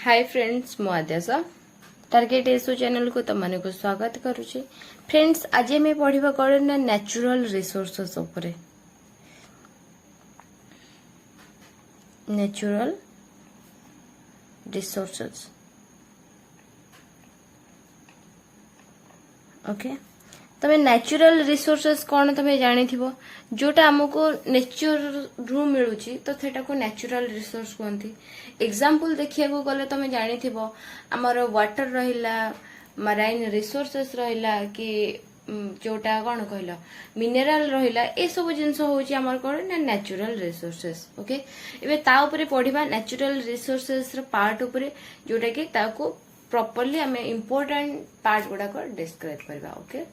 Hi friends मु आद्यासा target एसो channel को तमने को स्वागत करूची। फ्रेंड्स आज मैं पढ़िबा करना नेचुरल रिसोर्सेस ऊपर। नेचुरल रिसोर्सेस ओके तमे नेचुरल रिसोर्सेस कौन तमे जानी थिबो जोटा हमको नेचर रु मिलुची तो सेटा को नेचुरल रिसोर्स कहती। एग्जांपल देखिया को गले तमे जानी थिबो हमर वाटर रहिला मराइन रिसोर्सेस रहिला कि जोटा कौन कहला मिनरल रहिला ए सब जिंस होची हमर कोन ना नेचुरल रिसोर्सेस। ओके एबे ता ऊपर पढिबा नेचुरल रिसोर्सेस र पार्ट ऊपर जोटा कि ताको प्रॉपर्ली हमें इंपोर्टेंट पार्ट गुडा को डिस्क्राइब करबा। ओके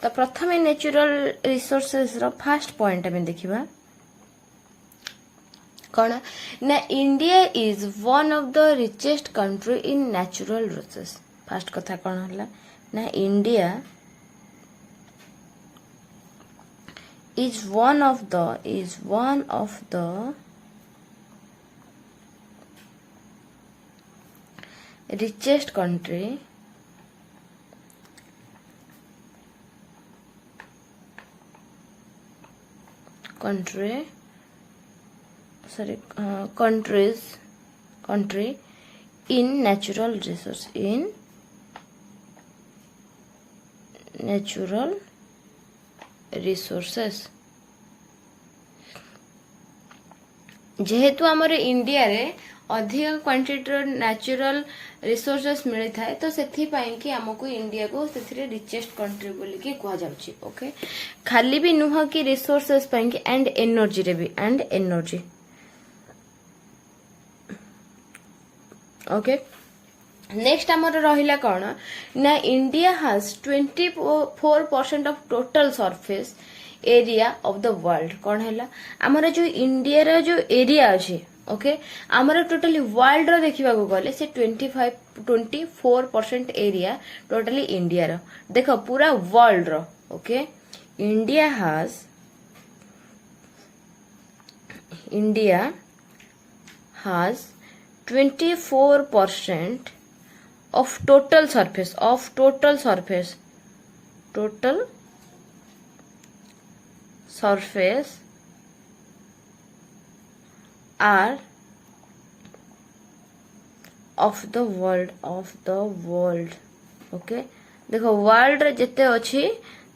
तो प्रथम natural resources row first point हमें देखिबा कौन ना India is one of the richest country in natural resources. First कथा कौन हला ना India is one of the richest country in natural resources जेहेतु हमर इंडिया रे अधिक क्वांटिटी नेचुरल रिसोर्सेस मिली थाए तो सेथि पई कि हमको इंडिया को सेथिरे रिचेस्ट कंट्री बोली कि कहा जाउची। ओके खाली भी नुह कि रिसोर्सेस पई कि एंड एनर्जी रे भी एंड एनर्जी। ओके नेक्स्ट हमर रहिला कोन ना India has 24% of total surface area of the world. कौन है आमर जो इंडिया रो जो एरिया अच्छे ओके आमर टोटली वर्ल्ड रो देखा गले से 24% एरिया टोटली इंडिया रो देख पूरा वर्ल्ड रो। Okay India has 24% of total surface are of the world। Okay देखो वर्ल्ड रे जते अछि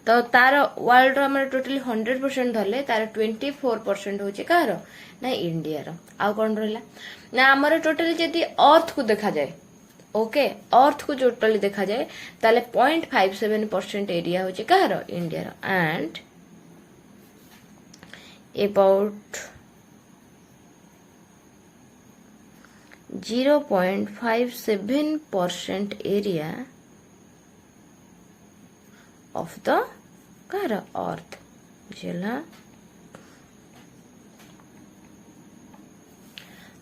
तो तार वर्ल्ड रो हमर टोटली 100% धरले तार 24% होचे कार ना इंडिया रो। आ कोन रहला ना हमर टोटली जदी अर्थ को देखा जाए ओके अर्थ को टोटली देखा जाए ताले 0.57% एरिया होचे कार इंडिया रो and about 0.57% area of the earth बुझला।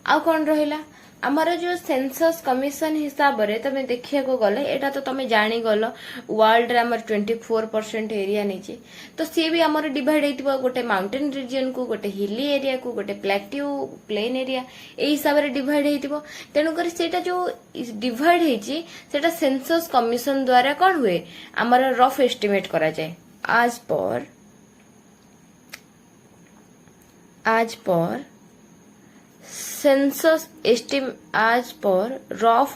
आ कौन रहिला आमर जो सेंसस कमिशन हिसाब रे तमे देखिया को गले एटा तो तमे जानी गलो वर्ल्ड रे हमर 24% एरिया नीचे तो सी भी हमर डिवाइड हेतिबो गोटे माउंटेन रीजन को गोटे हिली एरिया को गोटे प्लेट्यू प्लेन एरिया ए हिसाब रे डिवाइड हेतिबो तेनु कर सेटा जो डिवाइड हेची सेटा सेंसस कमिशन द्वारा कोन हुए हमर रफ एस्टिमेट करा जाए आज पर census as per rough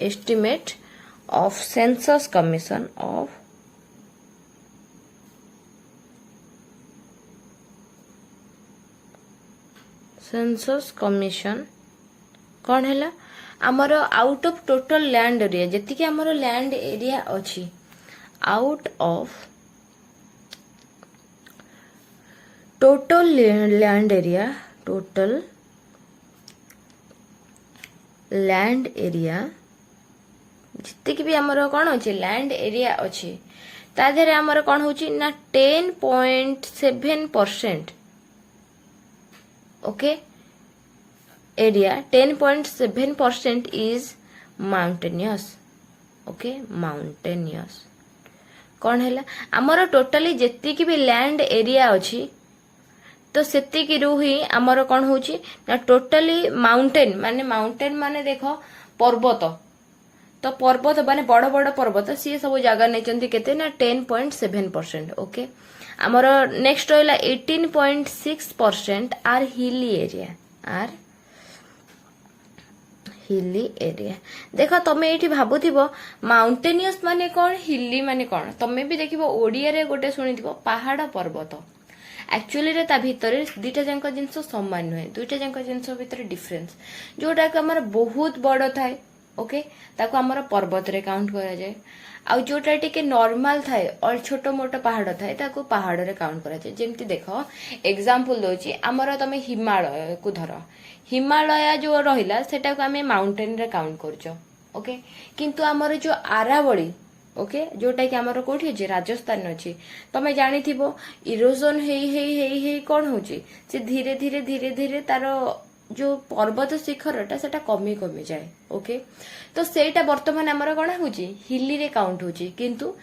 estimate of census commission of कौन है आमर out of total land area जति कि आमर लैंड एरिया अछि out of total land area जति कि भी आमर कोन अछि लैंड एरिया अछि ता देरे आमर कोन होछि ना 10.7% okay area 10.7% is mountainous okay mountainous कौन है आमर टोटाली जेतिकी भी लैंड एरिया अच्छी तो सेतिकी रु ही आमर कौन होची ना टोटाली माउंटेन माने देख पर्वत तो पर्वत माने बड़ बड़ पर्वत सी सब जगह नहीं केते ना 10.7%। ओके आमर नेक्स्ट रहा 18.6% आर हिली एरिया देख तमें ये भावुव माउंटेनियस माने कौन हिली माने कौन तमें भी देखो ओडिया रे गोटे शुणी पहाड़ पर्वत एक्चुअली रे ता भितर दुईटा जाक जिनस समान नुहे दुईटा जाक जिनस भितर डिफरेंस जोटा कि आमर बहुत बड़ थाए ओके ताको आमर पर्वत रे काउंट करा जाए आउ जोटा टिके नॉर्मल थाए और छोटो मोटो पहाड़ थाए ताको पहाड़ रे काउंट करा जाए जेमती देख एग्जांपल दोची आमर तमे हिमालय को धर हिमालय जो रहिला सेटा को आमे माउंटेन रे काउंट करछो ओके किंतु आमर जो आरावली ओके जोटा कि आमर कोठी अछि राजस्थान अछि तमे जानि थिबो इरोजन हेई कोन होची से धीरे धीरे धीरे धीरे तारो जो पर्वत शिखरटा सेटा कमी कमी जाए ओके तो सेटा वर्तमान आमर कोन होची हिली रे काउंट होची किंतु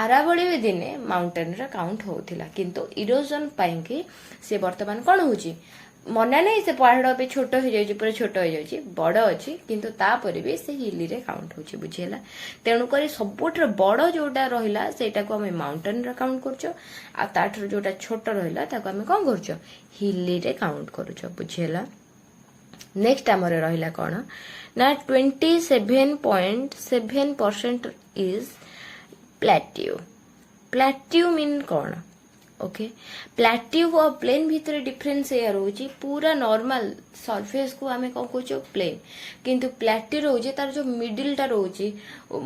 आरावली भी दिने माउंटेन रे काउंट होथिला किंतु इरोजन पाई कि से वर्तमान कोन होची मना नहीं से पहाड़ पे छोट हो जाए पूरा छोट हो जाए बड़ अच्छी किंतु तापर भी से हिली रे काउंट होची बुझीला तेणुक सबुठ बड़ जोटा रहिला सेटा को आम माउंटेन रे काउंट करछो आ ताठर जोटा छोट रहिला ताको आम कौन करछो हिली रे काउंट करछो बुझीला नेक्स्ट आमर रहिला कौन ना 27.7% इज प्लेट्यू मीन कौन ओके प्लेट्यू और प्लेन भितर डिफरेंस या रोची पूरा नॉर्मल सरफेस को आमे कौन कहछो प्लेन किंतु प्लेट्यू रोचे तार जो मिडिल टा रोची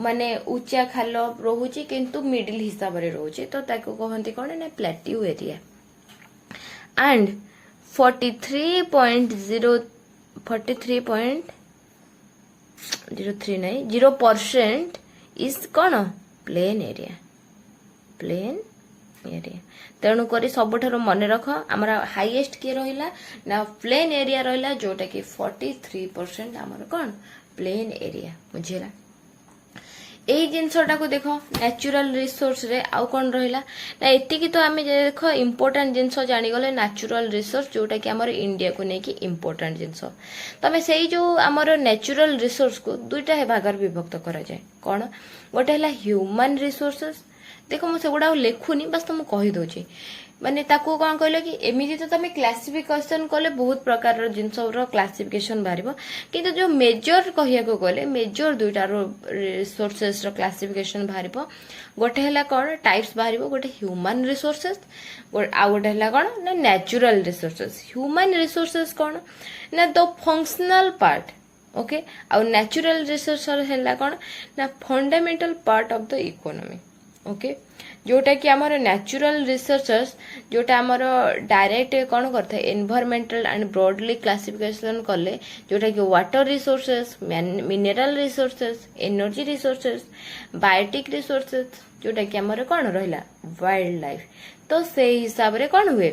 माने ऊंचा खाल रोची किंतु मिडिल हिसाब रे रोचे तो ताको कहंती कोन ना प्लेट्यू एरिया एंड 0% इज कौन प्लेन एरिया तेणुक सबुठ मन रख आमर हाईएस्ट किए रहिला ना प्लेन एरिया रहिला जोटा कि 43% आमर कौन प्लेन एरिया बुझेला एई जिनसटा को देखो नेचुरल रिसोर्स रे आउ कौन रहिला ना एतिकी तो आमे देख इंपोर्टेंट जिनस जानी गले नेचुरल रिसोर्स जोटा कि आमर इंडिया को नेकी इंपोर्टेंट जिनस तमे सेई जो आमर नेचुरल रिसोर्स को दुईटा भाग विभक्त करा जाए कौन गोटे हला ह्यूमन रिसोर्सेस देखो मुझे गुड़ा लेखुनी बस तुम कही दौची माने ताको कौन कहले कि एमिति तो तमे क्लासिफिकेशन कले बहुत प्रकार जिनसर क्लासिफिकेशन बाहरिबो किंतु जो मेजर कहिया को गले मेजर दुईटा रिसोर्सेस रो क्लासिफिकेशन बाहरिबो गोटे हला कौन टाइप्स बाहरिबो गोटे ह्यूमन रिसोर्सेस आ गोटे हला कौन ना नेचुरल रिसोर्सेस ह्यूमन रिसोर्सेस कौन ना द फंक्शनल पार्ट ओके आ नेचुरल रिसोर्स हला कौन ना fundamental part of the economy okay जोटा कि आमर नेचुरल रिसोर्सेस जोटा आमर डायरेक्ट कौन करता एनवायरमेंटल एंड ब्रॉडली क्लासिफिकेशन कले जोटा कि water resources mineral resources energy resources biotic resources जोटा कि आमर कौन रहिला वाइल्ड लाइफ तो से हिसाब रे कौन हुए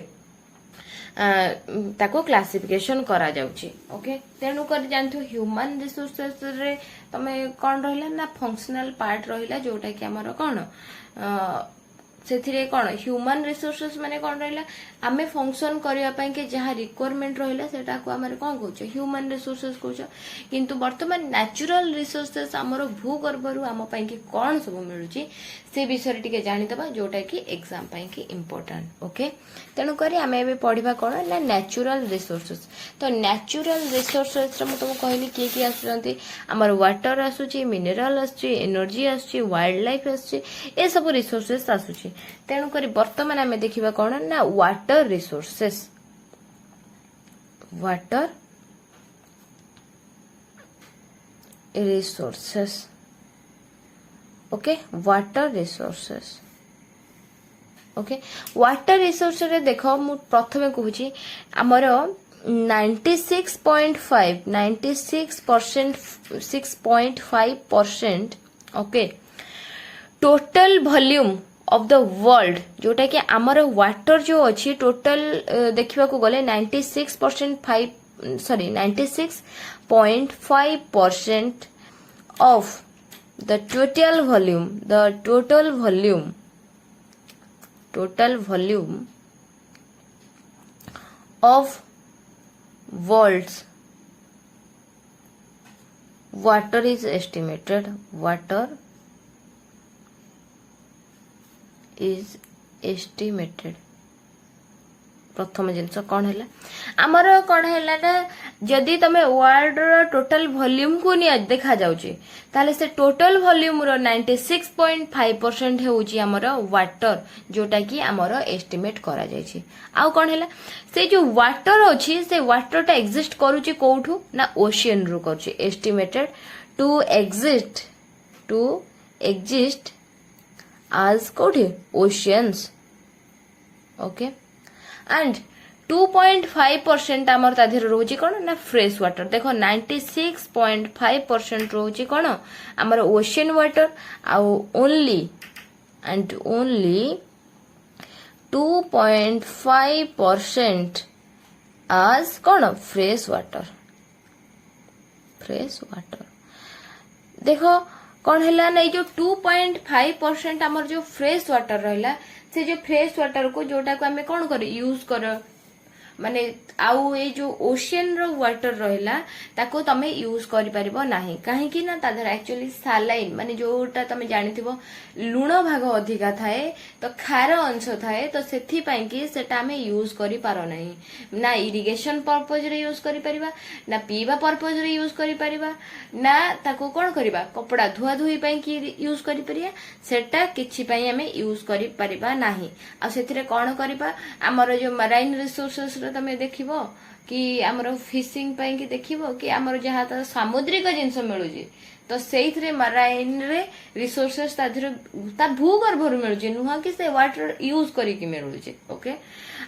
ताको क्लासिफिकेशन करा जाउची ओके तेणु कर जानथु ह्यूमन रिसोर्सेस रे तमे कौन रहिला ना फंक्शनल पार्ट रहिला जोटा कि आमर कौन से कौन ह्यूमन रिसोर्सेस माने कौन रहिला आमे फंक्शन करबा पई के जहां रिक्वायरमेंट रहिला सेटा को आमे कौन कहउछ ह्यूमन रिसोर्सेस कहउछ किंतु वर्तमान नेचुरल रिसोर्सेस हमर भूगर्भरु आम पई के कौन सब मिलुची से विषय टिके जानि दबा जोटा कि एग्जाम पई के इंपोर्टेंट ओके तेणु करी आमे एबे पढिबा कौन ना नेचुरल रिसोर्सेस तो नेचुरल रिसोर्सेस रे म तुम कहली की आसुचंती हमर वाटर आसुची मिनरल आसुची एनर्जी आसुची वाइल्ड लाइफ आसुची ए सब रिसोर्सेस आसुची तेणु करी वर्तमान आमे देखिबा कौन ना water resources okay water resources okay water resource रे देखो मु प्रथमे कहूची हमर 96.5% okay total volume of the world जोटा कि आमर वाटर जो अच्छी टोटल देखा गले 96.5% of the total volume of world's water is estimated. प्रथम जिनस कौन है आमर कौन है ना जदि तुम वर्ल्ड रो टोटल वॉल्यूम को देखा जाउची ताले से टोटल वॉल्यूम रो 96.5% हेउची आमर वाटर जोटा कि आमर एस्टिमेट करा जायछि। आउ कौन है से जो वाटर अछि से वाटरटा एक्जिस्ट करूची कोठू ना ओशियन रो करूची एस्टिमेटेड टू एग्जिस्ट आज कोठे ओशियंस ओके एंड 2.5% आमर ताधीर रोची कौन ना फ्रेश वाटर देखो 96.5% रोची कौन आमर ओशियन वाटर आउ ओनली 2.5% आज कौन फ्रेश वाटर देखो कौन है ना ये जो 2.5% आमर जो फ्रेश वाटर रहा से जो फ्रेश वाटर को जोटा को हमें कौन कर यूज कर माने आउ ए जो ओशियन रो वाटर रहिला ताको तमे यूज करि परिबो नाही काहे कि ना तादर एक्चुअली सालाइन माने जोटा तमे जानिथिबो लुण भाग अधिका थाए तो खार अंश थाए तो सेथि पई कि सेटा हमें यूज करि पारो नाही ना इरिगेशन पर्पस रे यूज करि परिबा ना पीवा पर्पस रे यूज करि परिबा ना ताको कोन करिबा कपड़ा धुआ धुई पई कि यूज करि परिया सेटा किछि पई हमें यूज करि परिबा नाही आ सेथिरे कोन करिबा हमर जो मराइन रिसोर्सेस तमे देखिबो कि हमर फिशिंग पई कि देखिबो कि हमर जहा त सामुद्रिक जिंस मिलुजी तो सेइथरे मराइन रे रिसोर्सेस ता भूगर्भ रु मिलुजी नुहा कि से वाटर यूज करी कि मिलुजी ओके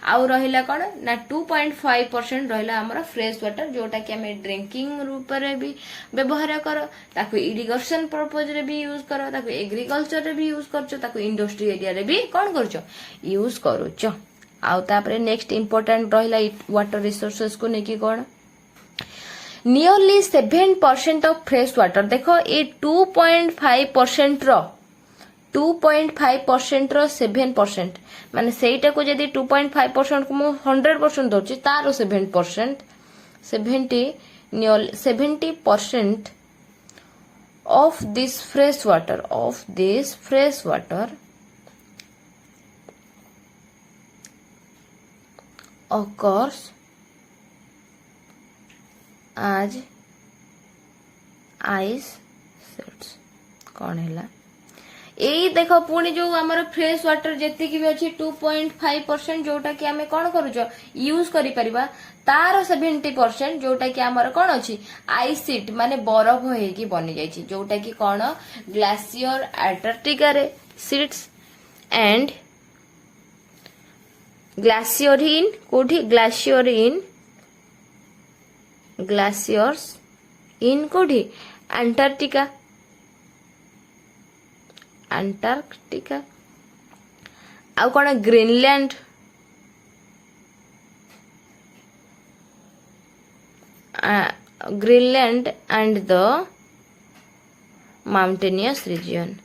आउ रहिला कोन ना 2.5% रहिला हमर फ्रेश वाटर जोटा कि हमें ड्रिंकिंग रूप रे भी व्यवहार करो ताको इरिगेशन पर्पस रे भी यूज करो ताको एग्रीकल्चर रे भी यूज करछो ताको इंडस्ट्री एरिया रे भी कोन करछो यूज करूछो आउ तापरे नेक्स्ट इंपोर्टेंट रहिला वाटर रिसोर्सेस को नेकी कोन नियरली 7% ऑफ फ्रेश वाटर देखो ये 2.5% रो 7% माने सेटा को यदि 2.5% को मु 100% दोची तारो 7% 70% of this fresh water occurs as ice sheets कौन है यही देखो पुणी जो आमर फ्रेश वाटर जेति की भी अच्छी 2.5% जोटा कि आमे कौन करूछ यूज करि परिबा तार 70% जोटा कि आमर कौन अच्छी आइस शीट माने बरफ होई कि बनि जाई छी जोटा कि कौन ग्लेशियर अंटार्कटिका रे शीट्स एंड ग्लेशियर इन कोठी ग्लेशियर्स इन कोठी अंटार्कटिका आउ कौन Greenland and the mountainous region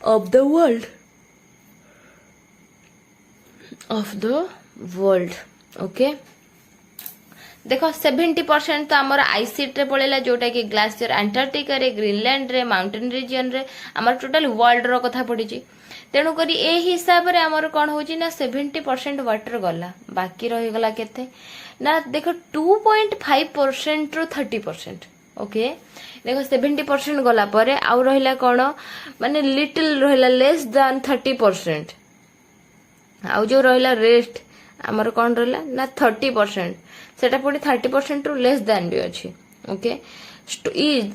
of the world okay देखो 70% तो आमर आइसिट रे पड़ेला जोटा कि ग्लेशियर अंटार्कटिका रे ग्रीनलैंड रे माउंटेन रीजन रे आमर टोटल वर्ल्ड रो कथा पड़ी तेणु करी ए हिसाब रे आमर कौन होची ना 70% वाटर गला बाकी रही गला केते ना देखो 2.5% रो 30% ओके देखो 70% गला परे आउ रहिला कोन माने लिटिल रहिला लेस देन 30% आउ जो रहिला रेस्ट हमर कोन रहिला ना 30% सेटा पुनी 30% रु लेस देन भी अछि okay is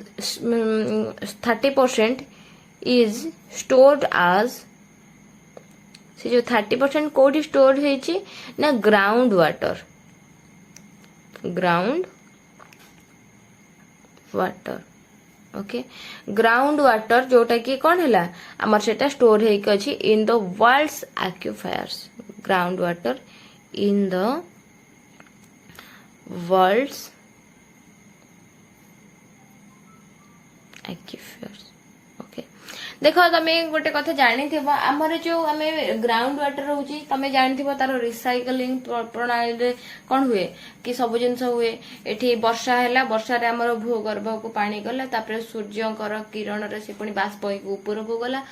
30% is stored as से जो 30% कोडी स्टोर हेची ना ground water okay ground water जोटा कि कौन है आमर सेटा स्टोर हेक अछि in the world's aquifers ground water in the world's aquifers. Okay देख तमे गोटे कथा जानी आमर जो आम ग्राउंड वाटर रोचे तमे जानी तार रिसाइकलिंग प्रणाली रे कौन हुए कि सब जिनस हुए एठी वर्षा है वर्षा रे आमर भूगर्भ को पानी गला तापर सूर्यंकर किरण रे से पुणी बाष्प ऊपर को गला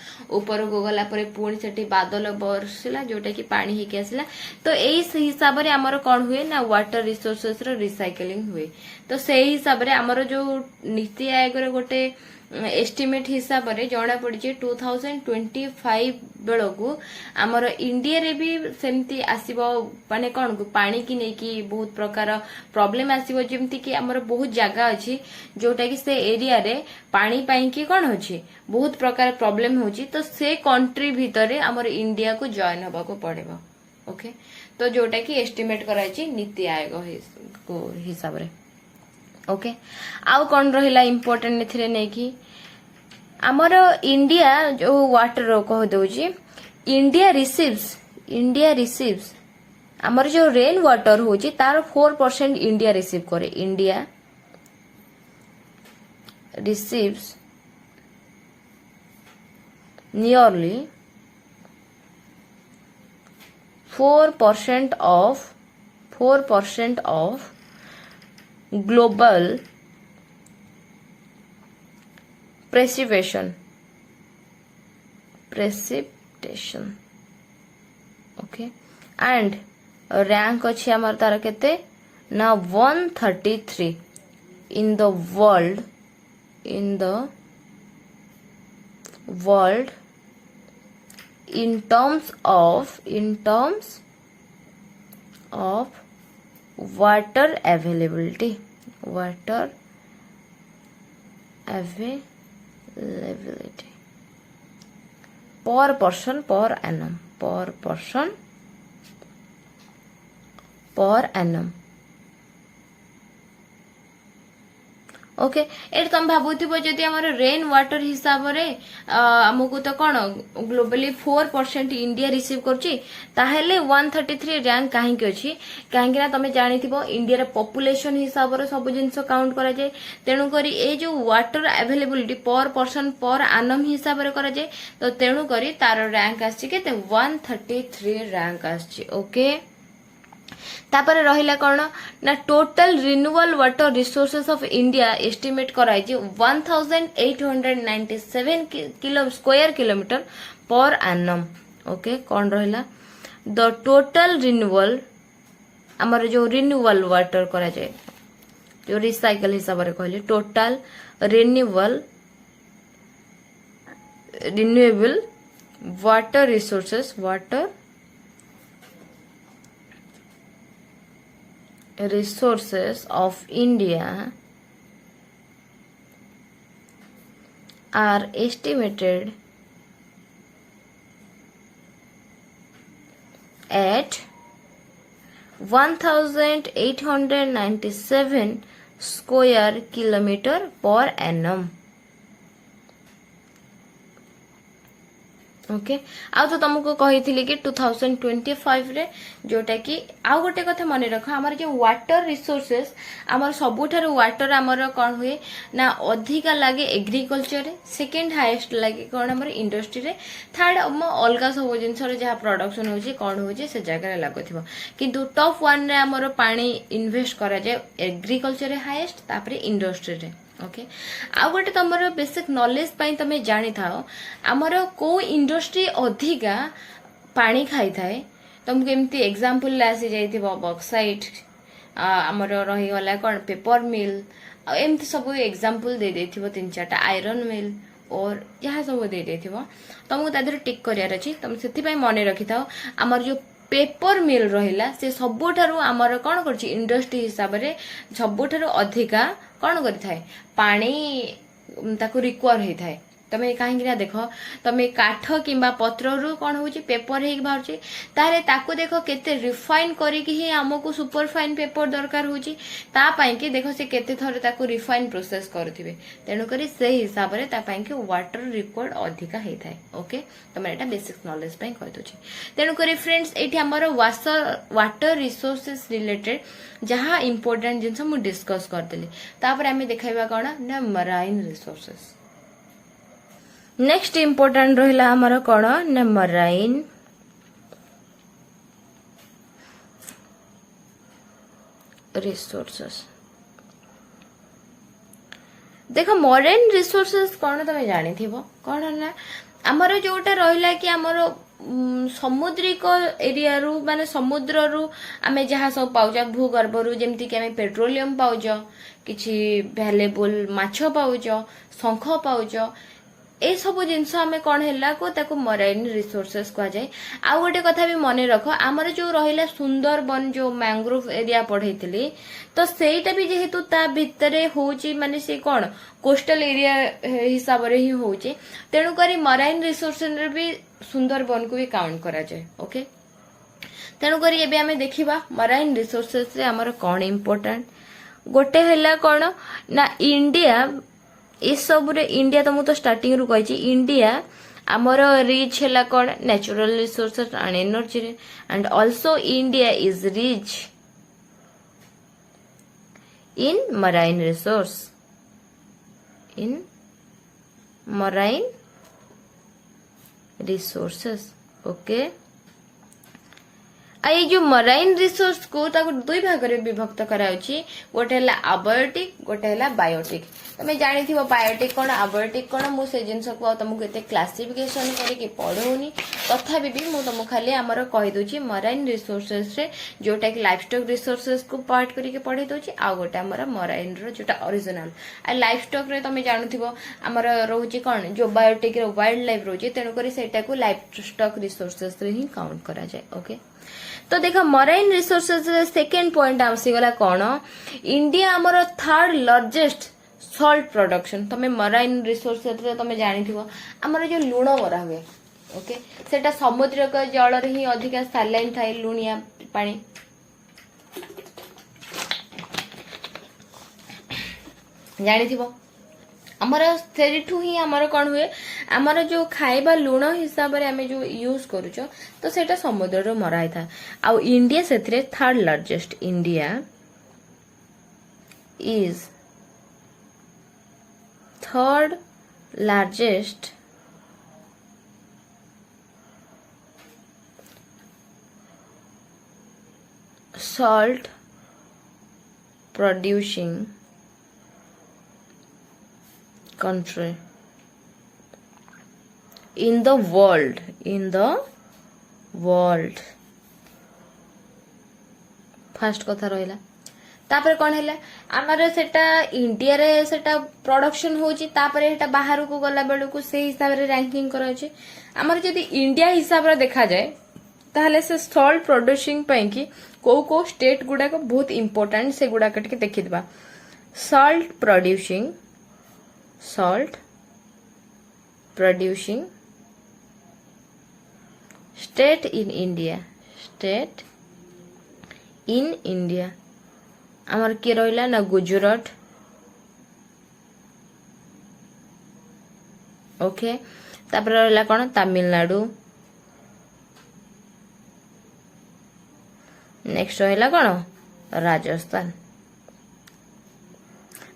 पुणी से बादल बरसिला जोटा कि पानी होके आसला तो यही हिसाब रे आमर कौन हुए ना वाटर रिसोर्सेस रो रिसाइकलिंग हुए तो से हिसाब रे आमर जो नीति आयोग रे गोटे एस्टिमेट हिसाब रे जना पड़ी 2025 बेलू आमर इंडिया रे भी सेमती आसीबो माने कौन को पानी की नहीं कि बहुत प्रकार प्रॉब्लम आसीबो जेमती कि आमर बहुत जगह अच्छी जोटा कि से एरिया रे पानी पाई कि कौन होची बहुत प्रकार प्रॉब्लम होची तो से कंट्री भितर आमर इंडिया को जॉइन होबा को पड़ेबो ओके तो जोटा कि एस्टिमेट कराई नीति आयोग को हिसाब रे ओके आउ कौन रहिला इम्पोर्टेंट एथिरे नै कि हमर इंडिया जो वाटर कह दउची इंडिया रिसीव्स हमर जो रेन वाटर होची तार 4% इंडिया रिसीव करे India receives nearly 4% of global precipitation okay and rank अच्छी हमार तार केते ना 133 in the world in terms of water availability per person per annum okay एट तुम भावुव जदि आम रेन वाटर हिसाब रे आमको तो कौन ग्लोबली 4% इंडिया रिसीव करुच्ची 133 रैंक कहीं अच्छी कहीं तुम जानी इंडिया पॉपुलेशन हिसाब रे सब जिन काउंट करा जाए तेणुक ये जो वाटर अवेलेबिलिटी पर पर्सन पर आनम हिसाब रे करा जाए तो तेणुक तार रैंक आसी केते 133 रैंक आसी ओके तापर रहिला कौन ना total renewable water resources of India estimate कराई 1897 square kilometre per annum okay कौन रहिला द टोटल रिन्यूएबल हमर जो रिन्यूएबल वाटर करा जाए जो रिसाइकल हिसाब रे कहले total renewable water resources of India are estimated at 1897 square kilometer per annum okay आ तो तुमको कही कि 2025 रे जोटा कि आउ गोटे कथा मन रख आमर जो वाटर रिसोर्सेस आमर सबुठार वाटर आमर कौन हुए ना अधिका लगे एग्रीकल्चर रे सेकेंड हाईएस्ट लगे कौन आमर इंडस्ट्री रे थर्ड अलग सब जिनस जहाँ प्रोडक्शन होची कौन होची से जगह लगुथिबो किंतु टॉप 1 रे आमर पानी इन्वेस्ट करा जाए एग्रीकल्चर रे हाईएस्ट तापर इंडस्ट्री रे ओके आ गोटे तुम बेसिक नॉलेज पाई तमे जानी थाओ आमर को इंडस्ट्री अधिका पानी खाई थाए तुमको एमती एग्जांपल आसी जाइथिबो बॉक्साइट आमर रही गला कोन पेपर मिल एमती सब एग्जांपल दे देथिबो 3-4टा आयरन मिल और यहाँ सब दे देथिबो तुमको तादर टिक करियार अछि तुम सेति पई मने रखि थाओ आमर जो पेपर मिल रहिला से सबुठारु आमर कोन करछि इंडस्ट्री हिसाब रे सबुठारु अधिका कौन करि थाए पानी ताको रिक्वायर होई थाए तमे कहीं देख तमे काठ किंबा पत्र रु कौन हो पेपर हो बाहर तारे ताको देख केते रिफाइन करिकी ही हमको सुपर फाइन पेपर दरकार होची ता पई कि देख से केते थरे ताको रिफाइन प्रोसेस करथिबे तेनु करी से हिसाब रे ता पई कि वाटर रिक्वायर्ड अधिका हे थाए ओके तमे एटा बेसिक नॉलेज पई कहि दोची तेनु करी फ्रेंड्स एठी हमर वाटर रिसोर्सेस रिलेटेड जहां इंपोर्टेंट जिंस मु डिस्कस कर देली तापर हमें देखाइबा कोन ना मराइन रिसोर्सेस नेक्स्ट इंपोर्टेंट रहिला हमर कोन ना मराइन रिसोर्सेस देखो मराइन रिसोर्सेस कौन तुम जानी कौन है आमर जोटा रहा कि आमर समुद्रिक एरिया रु माने समुद्र रु आमे जहाँ सब पाउच भूगर्भ रु जेमती कि आमे पेट्रोलियम पाउच किछि वैल्यूएबल माछ पाउच शंख पाउच ए सब जिनस आमे कौन है को ताको मराइन रिसोर्सेस कह जाए आ गोटे कथा भी मन रख आमर जो रहिला सुंदरबन जो मैंग्रोव एरिया पढ़ेइथिली तो सेटा भी जेहेतु ता भितरे होची माने से कौन कोस्टल एरिया हिसाब रे ही होची तेणु करी मराइन रिसोर्सेस रे भी सुंदरबन को भी काउंट करा जाए ओके तेणु करी एबे आमे देखिबा मराइन रिसोर्सेस रे हमर कौन इंपोर्टेंट गोटे हैला कौन ना इंडिया ए सब रे इंडिया तो मु तो स्टार्टिंग रु कहि इंडिया आमर रिच हैला कौन नेचुरल रिसोर्सेस एंड एनर्जी रे and also India is rich in marine resource in marine resources okay आ ये जो मराइन रिसोर्स को ताको दुई भाग रे विभक्त कराउची गोटे हला अबायोटिक गोटे हला बायोटिक तमे जानि थिबो बायोटिक कोन अबायोटिक कोन मु से जिंस को तुमको एते क्लासिफिकेशन करिके पढौनी तथापि भी मु तुमको खाली हमर कहि दोची मराइन रिसोर्सेस रे जोटा कि लाइफस्टॉक रिसोर्सेस को पार्ट करिके पढै दोची आ गोटे हमर मराइन रो जोटा ओरिजिनल आ लाइफस्टॉक रे तमे जानु थिबो हमर रहउची कोन जो बायोटिक रे वाइल्ड लाइफ रहउची तेनु करी सेटा को लाइफस्टॉक रिसोर्सेस रे ही काउंट करा जाय ओके तो देखो मराइन रिसोर्सेस सेकेंड पॉइंट आसीगला कौन इंडिया आमर थर्ड लार्जेस्ट सॉल्ट प्रोडक्शन तमे मराइन रिसोर्सेस तमे जानि थिबो आमर जो लुण बरा हुए ओके सेटा समुद्र का जल रे ही अधिक सैलाइन थाए लुणिया पानी जानि थिबो आमर सेठू ही आमर कौन हुए आमर जो खाइबा लुण हिसाब रे आमे जो यूज करूचो तो सेटा समुद्र रो मराई था आ इंडिया सेथरे third largest India is third largest salt producing country in the world first कथा रहिला तापर कोन हैला हमर सेटा इंडिया रे सेटा प्रोडक्शन होची तापर एटा बाहर को गला बेलु को से हिसाब रे रैंकिंग करा छै हमर जदी इंडिया हिसाब रे देखा जाए ताहले से सॉल्ट प्रोड्यूसिंग पई की को स्टेट गुडा को बहुत इंपोर्टेंट से गुडा कट के देखि दिबा salt producing state in India आमर के रहिला ना गुजरात ओके तापर रहिला कोन तमिलनाडु नेक्स्ट रहिला कोन राजस्थान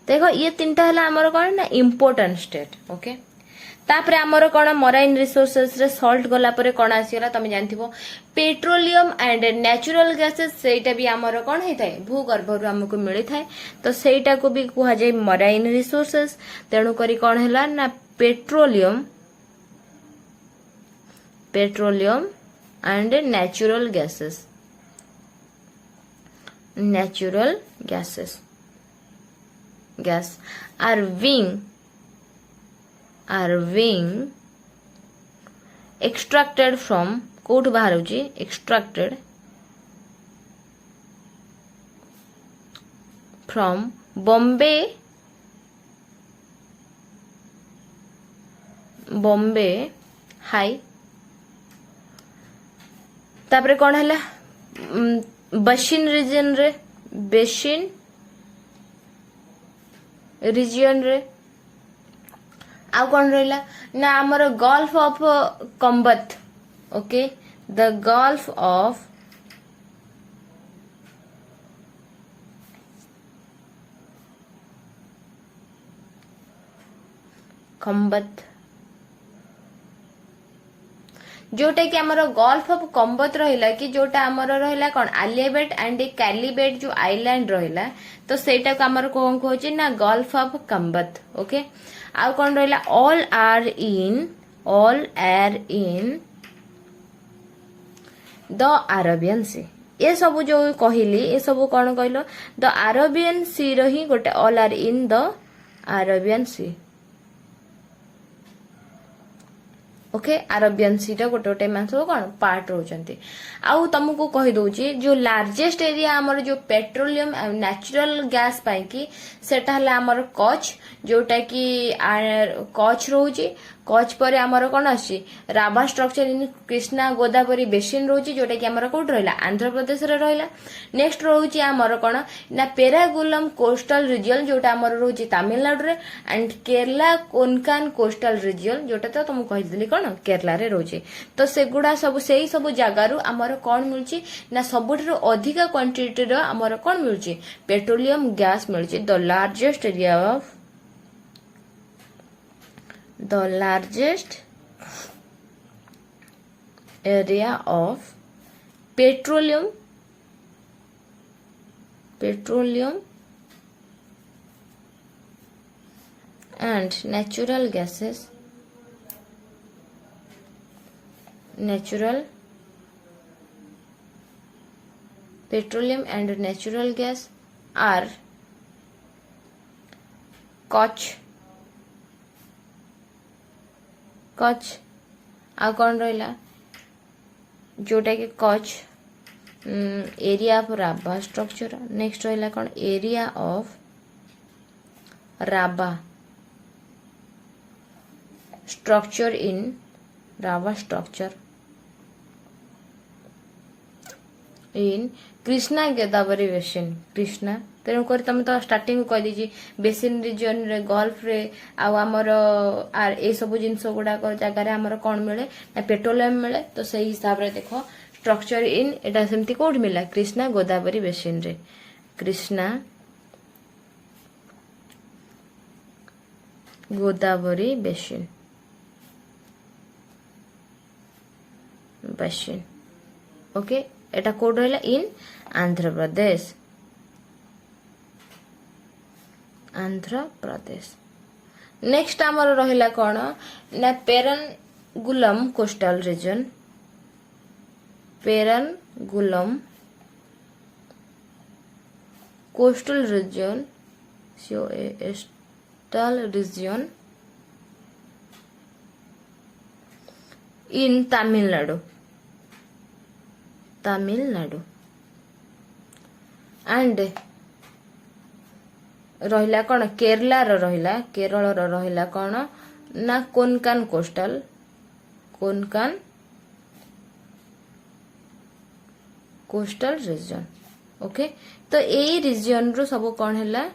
देखो ये तीनटा हला हमर कोन ना इंपोर्टेंट स्टेट ओके तापर हमर कोन मराइन रिसोर्सेस रे सॉल्ट गला परे कोन आसीला तमे जानथिबो पेट्रोलियम एंड नेचुरल गैसेस सेटा भी हमर कोन हेताय भूगर्भ रु हमको मिली थाए तो सेटा को भी कुहा जाय मराइन रिसोर्सेस तेनु करी कोन हला ना petroleum and natural gases are being extracted from कोट बाहर होची extracted from Bombay Bombay high तापरे कौन है बसिन रीजन रे बेसिन रीजन रे आउ कौन रहिला ना हमर gulf of Khambhat okay the gulf of Khambhat जोटा कि आमर गल्फ ऑफ कंबत रहिला कि जोटा आमर रहिला कौन आलियाबेट एंड कैलिबेट जो आइलैंड रहिला तो सेटा को आमर कौन कहछि ना गल्फ ऑफ कंबत ओके आ कौन रहिला all are in the Arabian sea ये सब जो कहली ये सब कौन कहलो द अरेबियन सी रही गोटे all are in the Arabian sea okay Arabian sea टा गोटे गोटे मान सब कौन पार्ट रोचंती आउ तुमको कहि दउची जो लार्जेस्ट एरिया हमर जो पेट्रोलियम नेचुरल गैस पाई कि सेटा हला हमर कच्छ जोटा कि कच्छ रोची कच्छ पर हमर कोन आसी Ravva structure in Krishna Godavari basin रोची जोटा कि हमर कोट रहला आंध्र प्रदेश रे रहला नेक्स्ट रोची हमर कोन ना पेरागुलम कोस्टल रीजन जोटा हमर रोची तमिलनाडु रे and Kerala Konkan coastal region जोटा तो तुम कहि दिली कोन केरला रे रोची तो सेगुडा सब सेही सब जागा रु हमर कोन मिलची ना सबुठरो अधिक क्वांटिटी रो हमर कोन मिलची पेट्रोलियम गैस मिलची the largest area of the largest area of petroleum and natural gases petroleum and natural gas are Kutch आ कौन रहा जोटा कि Kutch area of Ravva structure next रहा कौन area of Ravva structure in Ravva structure in Krishna Godavari basin Krishna तेणुक तुम तो स्टार्टिंग कह दीजिए बेसिन रीजन रे गल्फ रे आमर ए सब जिनस गुड़ाक जगार आमर कौन मिले ना पेट्रोलियम मिले तो सही हिसाब रे देखो स्ट्रक्चर इन एटा सेमती कोड मिला कृष्णा गोदावरी बेसिन रे कृष्णा गोदावरी बेसिन ओके एटा कोड रहला इन आंध्र प्रदेश नेक्स्ट आमर रहिला कौन ना पेरनगुलम coastal region coastal region in Tamil Nadu and रहिला कौन केरला रहिला केरल रहिला कौन ना कोनकान कोस्टल रीजन ओके तो यही रीजन रो सब कौन है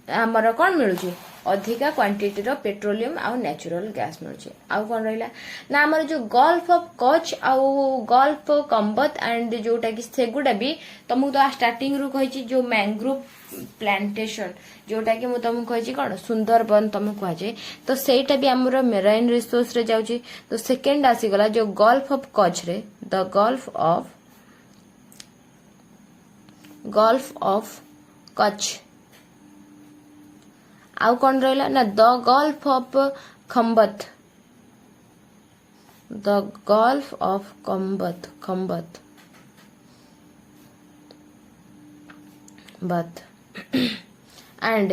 आमर कौन मिलुची अधिका क्वांटिटी रो पेट्रोलियम आउ नेचुरल गैस मिलुची आउ कौन रहिला ना आमर जो गल्फ ऑफ कच्छ आउ गल्फ कंबत एंड जोटा कि सेगुडा भी तुमको तो स्टार्टिंग रु कहिची जो मैंग्रोव प्लांटेशन जोटा कि तुमको कहिची कौन सुंदरबन तुम कह जाए तो सेटा भी आमर मेराइन रिसोर्स रे जाउची तो सेकंड आसीगला जो गल्फ ऑफ कच्छ रे द गल्फ ऑफ कच्छ आउ कौन रहिला ना the gulf of Khambhat and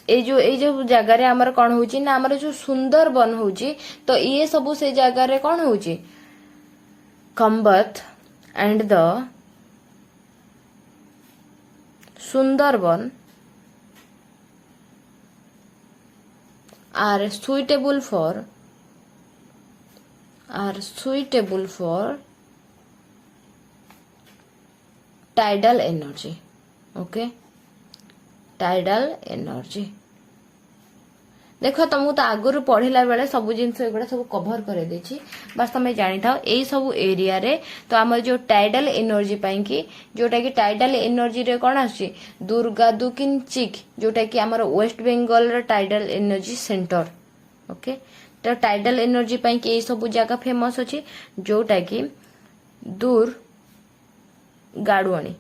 ए जो जगार आमर कौन होची ना आमर जो सुंदरबन होची तो ये सब से जगार कौन होची Khambhat and the Sundarban are suitable for tidal energy. Okay, tidal energy. देख तुमको तो आगुरी पढ़ला बेले सब जिनस एगुड़ा सब कभर कर देछि बस तुम जानी था यही सब एरिया रे तो आमर जो टाइडल एनर्जी पाई कि जोटा कि टाइडल एनर्जी रे कौन आछि दुर्गादुकिन चिक जोटा कि आमर वेस्ट बेंगल रे टाइडल एनर्जी सेंटर ओके तो टाइडल एनर्जी पाई कि यही सब जगह फेमस अछि जोटा कि दूर गाडुआनी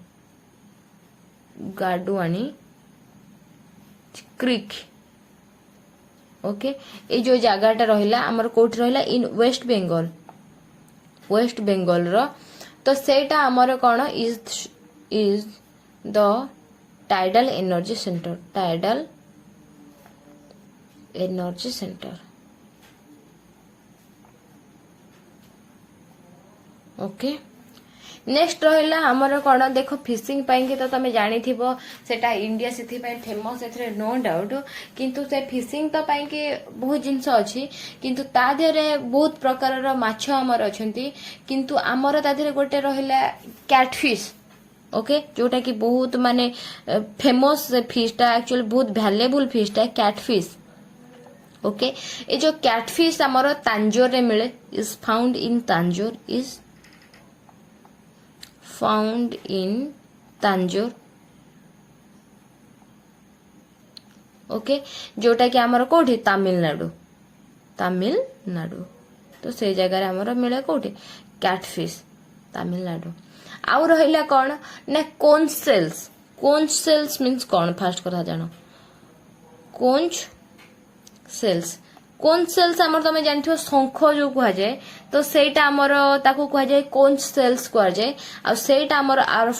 क्रिक ओके ये जो जगहटा रहिला हमर कोठ रहिला इन वेस्ट बेंगल रो तो सेटा हमर cone is the tidal energy centre okay next रहिला हमर कोन देखो फिशिंग पाई के तो तमे जानि थिबो सेटा इंडिया सिथि पाई फेमस एथरे नो डाउट किंतु से फिशिंग तो पाई के बहुत जिंस अछि किंतु ता देरे बहुत प्रकार रो माछ हमर अछंती किंतु हमर ता देरे गोटे रहिला कैटफिश ओके जोटा कि बहुत माने फेमस फिशटा एक्चुअली बहुत वैल्यूएबल फिशटा कैटफिश ओके ए जो कैटफिश हमर तांजोर रे मिले is found in Tanjore okay जोटा कि आमर कोठी तमिलनाडु तो से जगह आमर मिले कोठी कैटफिश तमिलनाडु आउ रहिला कोन ना कोंच सेल्स मींस कोन फास्ट कथा जानो कोंच सेल्स आमर तमे जानथियो शंख जो कुहा जाए तो सेटा आमर ताको कुहा जाए कोंच सेल्स कुहा जाए आ सेटा आमर आर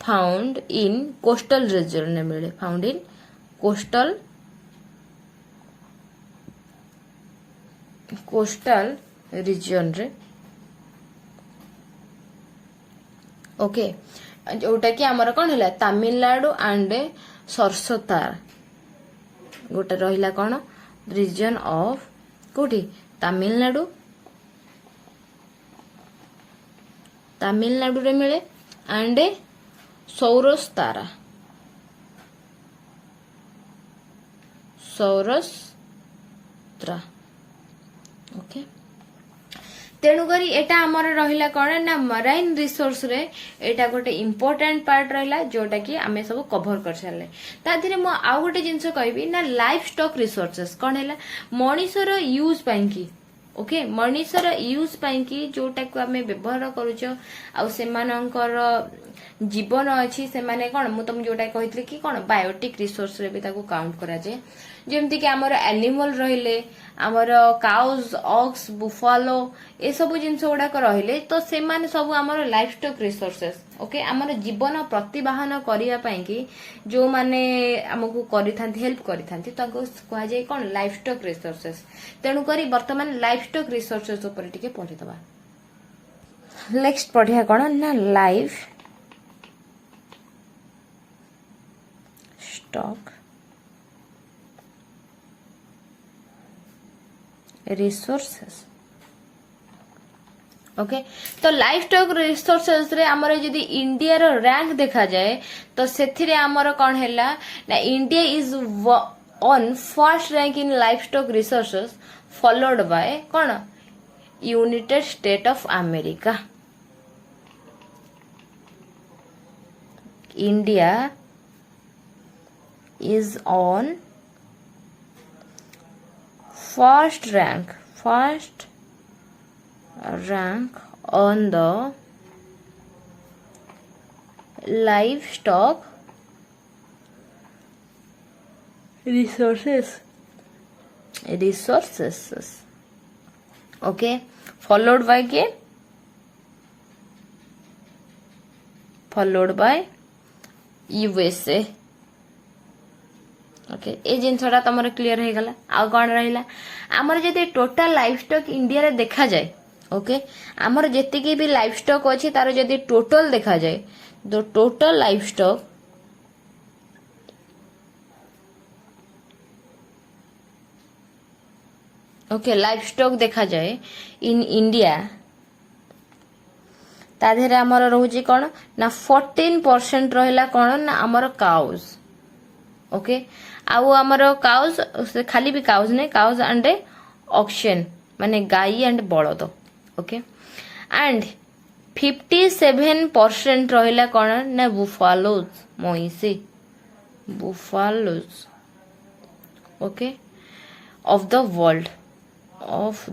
फाउंड इन कोस्टल रीजन ने मिले फाउंड इन कोस्टल रीजन रे ओके जोटा कि आमर कोन होला तमिलनाडु एंड सरसतार गोटे रहिला कोन रीजन ऑफ कोठी तमिलनाडु रे मिले एंड सौरस्तारा ओके तेणुकरी एटा आमर रहिला कोन ना मराइन रिसोर्स रे एटा गोटे इंपोर्टेंट पार्ट रहिला जोटा कि आमे सब कवर कर सारले ता धीरे मो आ गोटे जिंस कहबी ना लाइफ स्टॉक रिसोर्सेस कोन हैला मनीषर यूज पाई कि ओके मनीषर यूज पाई कि जोटा को आमे व्यवहार करूचो आ सेमानकर जीवन अछि से माने कोन मु तुम जोटा कहितले कि कोन बायोटिक रिसोर्स रे भी ताको काउंट करा जाय जेमति कि हमर एनिमल रहिले हमर काउज ऑक्स बुफालो ए सब जिंस गुडा रहिले तो से माने सब हमर लाइफ स्टॉक रिसोर्सेस ओके हमर जीवन प्रतिवाहन करिया पई कि जो माने हमकु करिथांती हेल्प करिथांती ताको कहा जाय कोन लाइफ स्टॉक रिसोर्सेस तेनु करी वर्तमान लाइफ स्टॉक रिसोर्सेस ऊपर टिके पढि दबा नेक्स्ट पढिया कोन ना लाइफ स्टॉक रिसोर्सेस ओके तो लाइफ स्टॉक रिसोर्सेस रे हमर जदी इंडिया रो रैंक देखा जाए तो सेथिरे हमर कोन हैला ना India is on first rank in life stock resources followed by cone United state of America India is on first rank on the livestock resources okay followed by USA okay ए जिनसटा तमरे clear हो गला आ कोन रहिला हमर जदी total life stock India रे देखा जाए ओके हमर जति की भी लाइफ स्टॉक अछि तार जदी टोटल देखा जाए तो total life stock okay life stock देखा जाए इन इंडिया ता देहरे आमर रोचे कौन ना 14% रहिला कौन ना आमर काउज ओके आउ आमर काउज खाली भी काउज नहीं काउज एंड ऑक्शन माने गाई एंड बलद ओके एंड 57% रहिला कौन ना बुफालोज मोइसी buffaloes okay of the world of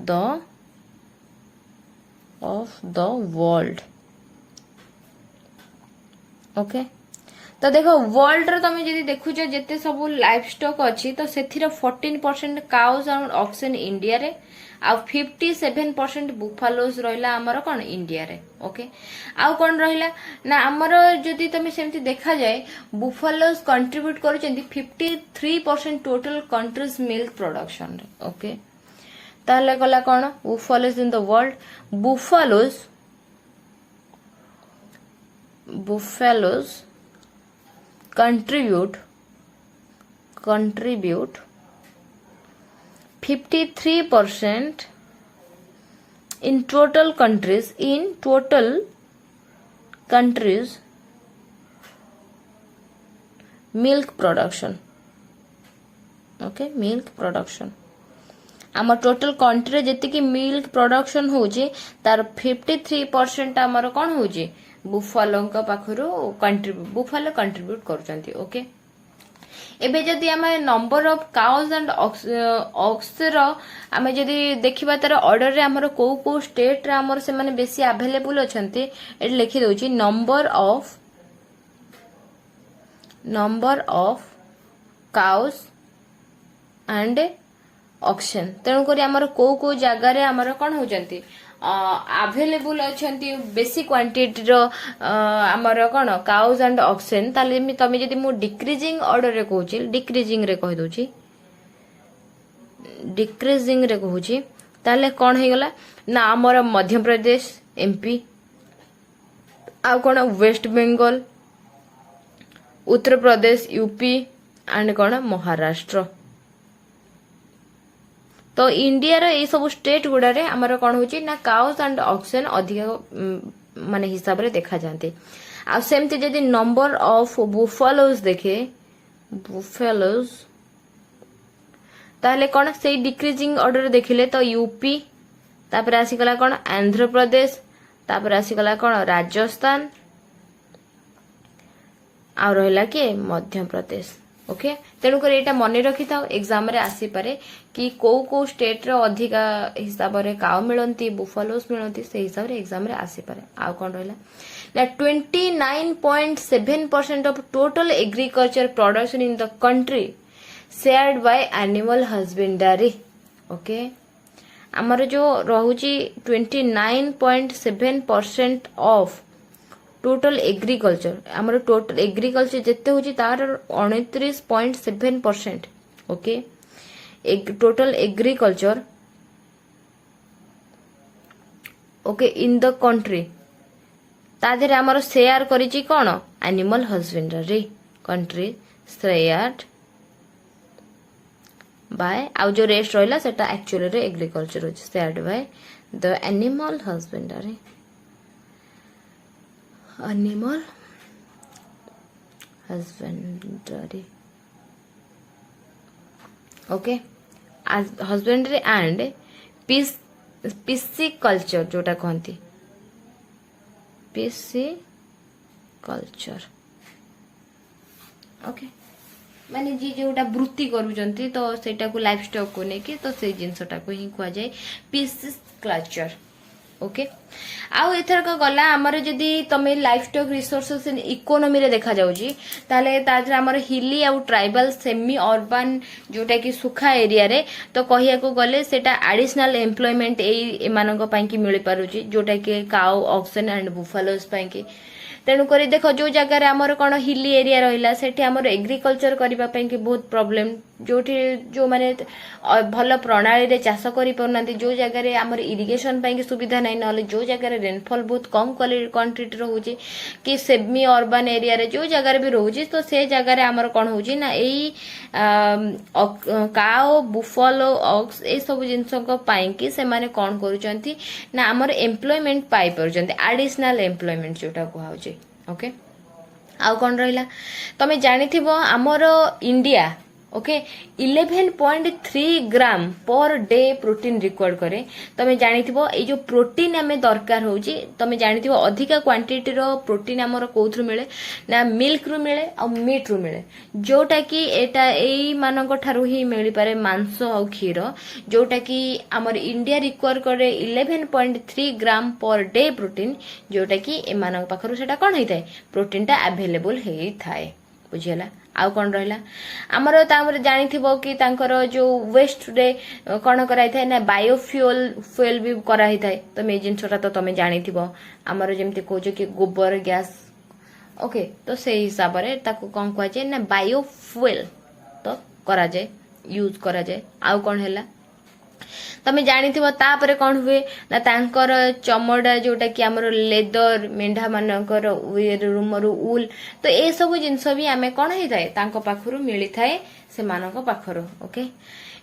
the world okay तो देखो वर्ल्ड रो तुम जदि देखुछ जेते सब लाइफ स्टॉक अच्छी तो सेथिर 14% काउज एंड ऑक्सन इंडिया रे आ 57% बुफालोज रहिला हमर कोन इंडिया रे ओके आ कोन रहिला ना हमर जदि तुम सेमति देखा जाए बुफालोज कंट्रीब्यूट करूचंती 53% टोटल कंट्रीज मिल्क प्रोडक्शन रे ओके ताहले गला कोन buffaloes in the world buffaloes contribute 53% in total countries milk production okay milk production आम टोटल कंट्री जेति की मिल्क प्रोडक्शन होची तार 53% आमर कौन होची बुफालो पाखरु बुफालो कंट्रीब्यूट करचंती ओके एबे जदि आमे number of cows and ox रो आमे जदि देखिबा तार ऑर्डर रे हमर को स्टेट रे हमर से माने बेसी अवेलेबल अछंती एट लिखि दोची number of cows and oxen तेणु करी हमर को जगह रे हमर कोन होचंती अवेलेबल अछंती बेसी क्वांटिटी रो हमर कोन काउज एंड ऑक्सन ताले तमे जदि मु डिक्रीजिंग ऑर्डर रे कहूची डिक्रीजिंग रे कहि दोची डिक्रीजिंग रे कहूची ताले कोन हे गला ना हमर मध्य प्रदेश एमपी आ कोन West Bengal Uttar Pradesh UP and कोन महाराष्ट्र तो इंडिया रो ए सब स्टेट गुडा रे हमर कोन होची ना काउज एंड ऑक्सन अधिक माने हिसाब रे देखा जाते आ सेमते जदि नंबर ऑफ बुफालोज देखे बुफालोज ताले कोन से डिक्रीजिंग ऑर्डर देखिले तो यूपी तापर आसी गला कोन आंध्र प्रदेश तापर आसी गला कोन राजस्थान आ रहला के मध्य प्रदेश ओके तेणु कर एटा मन रखी था एग्जाम रे आसी पारे कि को स्टेट रो अधिका हिसाब रे काउ मिलंती बुफालोस मिलंती से हिसाब रे एग्जाम रे आसी पारे आ कोन रहला ना 29.7% of total agriculture production in the country shared by animal husbandry okay हमर जो रहूची 29.7% ऑफ टोटल एग्रीकल्चर आमर टोटल एग्रीकल्चर जिते होची तार 29.7% okay total agriculture okay in the country तादे आमर शेयर करिची कोन animal husbandry country shared by आ जो रेस्ट रहला सेटा एक्चुअली रे एग्रीकल्चर होची shared by the animal husbandry animal husbandry okay as husbandry and pisciculture जोटा कहती pisciculture ओके माने जी जोटा वृत्ति करूचंती तो सेटा को लाइफ स्टॉक को नेकी तो से जिंसटा को ही कुआ जाए pisciculture ओके आउ एथर को गला हमर जदी तमे life stock resources in economy रे देखा जाउची ताले ताजर हमर हिली आउ ट्राइबल सेमी अर्बन जोटा कि सुखा एरिया रे तो कहिया को गले सेटा एडिशनल एम्प्लॉयमेंट ए मानक पई कि मिली पारुची जोटा कि काउ ऑक्सन एंड बुफालोस पई कि तेणु करी देखो जो जगह रे हमर कोन हिली एरिया रहिला सेठी हमर एग्रीकल्चर करिबा पई कि बहुत प्रॉब्लम जोठी जो माने भल प्रणाली रे चाष करि परनांती जो जगह रे हमर इरिगेशन पई की सुविधा नै नले जो जगह रे रेनफॉल बहुत कम क्वांटिटी रहउची कि सेमी अर्बन एरिया रे जो जगह रे भी रहउची तो से जगह रे हमर कोन होउची ना एई काओ बुफलो ऑक्स ए सब जिंस को पई की से माने कोन करूचंती ना हमर एम्प्लॉयमेंट पाई परचंती एडिशनल एम्प्लॉयमेंट जोटा को होउची ओके आउ कोन रहिला तमे जानि थिबो हमर इंडिया ओके 11.3 ग्राम पर डे प्रोटीन रिक्वायर्ड करे तमे जानिथिबो ए जो प्रोटीन हमें दरकार होउची तमे जानिथिबो अधिका क्वांटिटी रो प्रोटीन हमर कोथरु मिले ना मिल्क रु मिले आ मीट रु मिले जोटा कि एटा एई मानक ठारु ही मिली पारे मांस आ क्षीर जोटा कि हमर इंडिया रिक्वायर करे 11.3 ग्राम पर डे प्रोटीन जोटा कि ए मानक पाखरु सेटा कोन हेइताय प्रोटीन टा अवेलेबल हेइथाय बुझियला आउ कोन रहला हमर तामरे जानिथिबो कि तांकर जो वेस्ट रे कोन कराइ थाय ना बायोफ्यूल भी कराइ थाय तो मे जिनसटा तो तमे जानिथिबो हमर जेमति कोजो कि गोबर गैस ओके तो से हिसाब रे ताको कोन कहै छै ना बायोफ्यूल तो करा जाय यूज करा जाय आउ कोन हैला तमे जानिथिबो तापरे कोन हुए ना तांकर चमड़ा जोटा कि हमर लेदर मेंढा मानकर रूमर उल तो ए सब जिंस भी हमें कोन हे थाए तांको पाखरु मिली थाए से मानक पाखरु ओके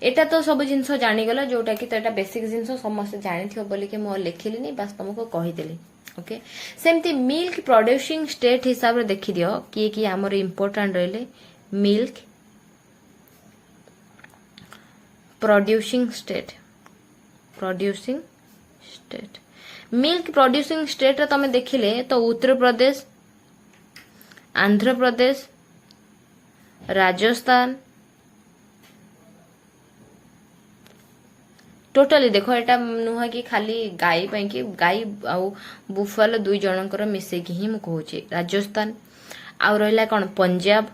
एटा तो सब जिंस जानि गला जोटा कि तो एटा बेसिक जिंस समस्त जानिथिबो बोली के मो लेखिली नि बस तुमको कहि देली ओके सेमती मिल्क प्रोड्यूसिंग स्टेट हिसाब रे देखि दियो कि हमर इंपोर्टेंट रहले milk producing state milk producing state रे तमे देखिले तो उत्तर प्रदेश आंध्र प्रदेश राजस्थान टोटली देखो एटा नुह कि खाली गाई पई कि गाई आ बुफालो दुई जनकर मिसे कि ही मु कहूची राजस्थान आ रहला कोन पंजाब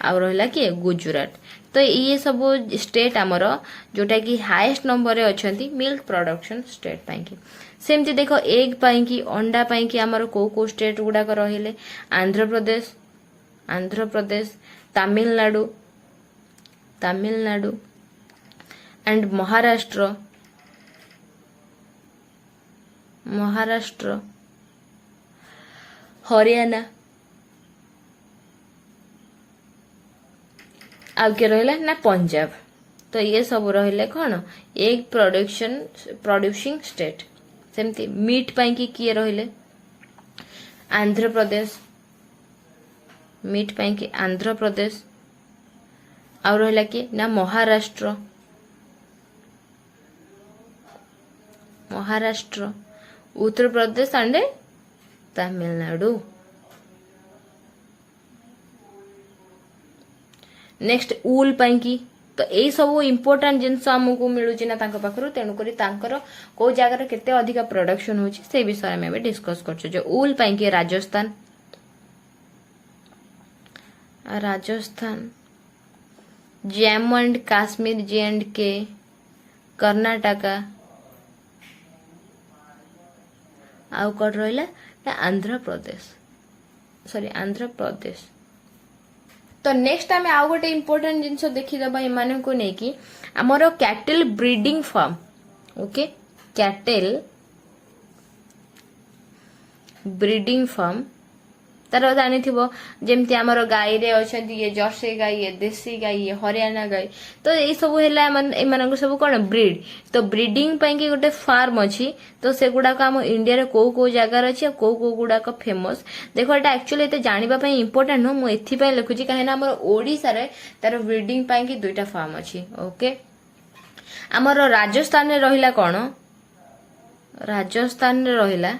आ रहला कि गुजरात तो ये सब स्टेट आमर जोटा कि हाईएस्ट नंबर रे अछंती मिल्क प्रोडक्शन स्टेट पई कि सेमती देखो एग पई कि अंडा पई कि आमर को स्टेट गुडा को रहिले आंध्र प्रदेश तमिलनाडु एंड महाराष्ट्र हरियाणा आउ के रहला ना पंजाब तो ये सब रहले कोन एग प्रोड्यूसिंग स्टेट सेमती मीट पई कि किए रहले आंध्र प्रदेश मीट पई कि आंध्र प्रदेश आउ रहला कि ना महाराष्ट्र उत्तर प्रदेश एंड तमिलनाडु नेक्स्ट ऊल पई कि तो एई सब इंपोर्टेंट जिंस हमको मिलुची ना तांको पाखरु तेनु करी तांकर को जगह रे केते अधिक प्रोडक्शन होची से विषय में भी डिस्कस करछु जो ऊल पई कि राजस्थान जम्मू एंड काश्मीर J&K कर्नाटका आउ कट रहला आंध्र प्रदेश तो नेक्स्ट आम आउ गोटे इंपोर्टेंट जिनस देखीदबा एमान को नहीं कि आमर cattle breeding farm okay cattle breeding farm तार जानी जमती आमर गाई रे अछंती ये जर्सी गाई ये देसी गाई ये हरियाणा गाई तो ये सब है सब कौन ब्रीड तो ब्रीडिंग पई कि गोटे फार्म अच्छी तो से गुड़ाक आम इंडिया रे को जगार अच्छी को गुड़ाक फेमस देखो एटा एक्चुअली एते जानिबा पई इंपोर्टेंट नो मु एथि पई लिखुची काहेना हमर ओडिसा रे तार ब्रीडिंग पई कि दुईटा फार्म अच्छी ओके आमर राजस्थान रे रहिला कोन राजस्थान रे रहिला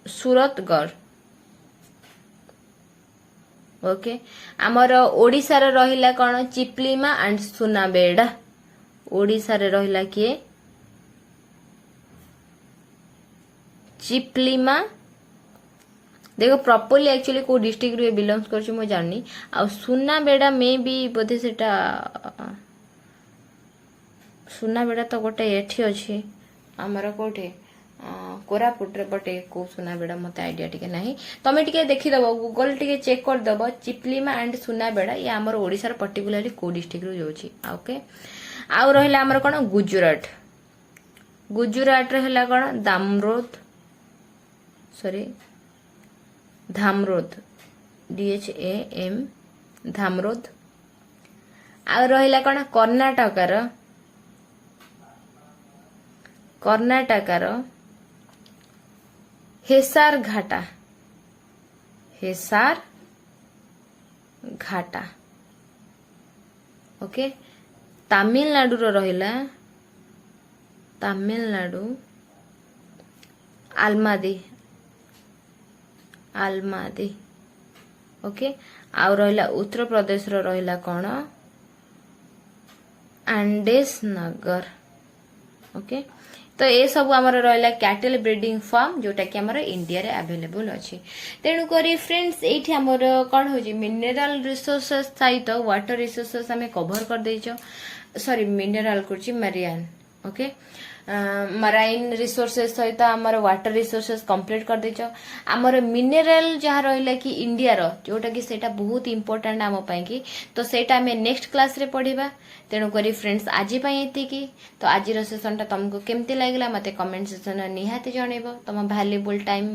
सूरतगढ़ ओके आमर ओडिसा रे रहिला कोन चिपलिमा एंड सुनाबेड़ा ओडिसा रे रहिला किए चिपलिमा देखो प्रॉपर्ली एक्चुअली को डिस्ट्रिक्ट रे बिलोंग्स करछि मो जाननी आ सुनाबेड़ा में भी बोधे सेटा सुनाबेड़ा तो गोटे एठी अछि हमर कोठे कोरापुट बटे को सुनाबेड़ा मत आइडिया टिके नहीं तमे टिके देखिदब गूगल टिके चेक करदब चिपलिमा एंड सुनाबेड़ा ये आमर ओडिशार पर्टिकुलरली को डिस्ट्रिक्ट रू जाउची ओके आउ रहिला आमर कोन गुजरात गुजरात रे हला कोन दामरोद सॉरी धामरोद DHAM धामरोद आउ रहिला कोन कर्नाटकार हेसार घाटा ओके तमिलनाडु रो रहिला तमिलनाडु आलमादी ओके आउ रहिला उत्तर प्रदेश रो रहिला कोन आंडेस नगर ओके तो ये सब आमर रहा कैटल ब्रीडिंग फार्म जोटा कि आमर इंडिया रे अवेलेबल अच्छी तेणु करी फ्रेंड्स ये आमर कौन हो मिनेराल रिसोर्सेस सहित वाटर रिसोर्सेस आम कभर कर देइछो सॉरी मिनेराल करछि मरियान ओके मराइन रिसोर्सेस सहित आमर वाटर रिसोर्सेस कंप्लीट कर देइछो आमर मिनेराल जहाँ रहिला कि इंडिया रो जोटा कि सेटा बहुत इंपोर्टेंट आम पई कि तो सेटा हमें नेक्स्ट क्लास रे पढ़िबा तेणु करी फ्रेंड्स आज एति की तो आज सेसन टा तुमको केमती लागला मते कमेंट सेक्शन निहाती जणेबो तुम वैल्यूएबल टाइम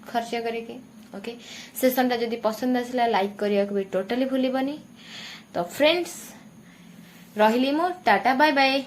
खर्च करके ओके सेसन टा जदी पसंद आसला लाइक करिया को भी टोटली भूलिबनी तो फ्रेंड्स रहिली मो टाटा बाय बाय।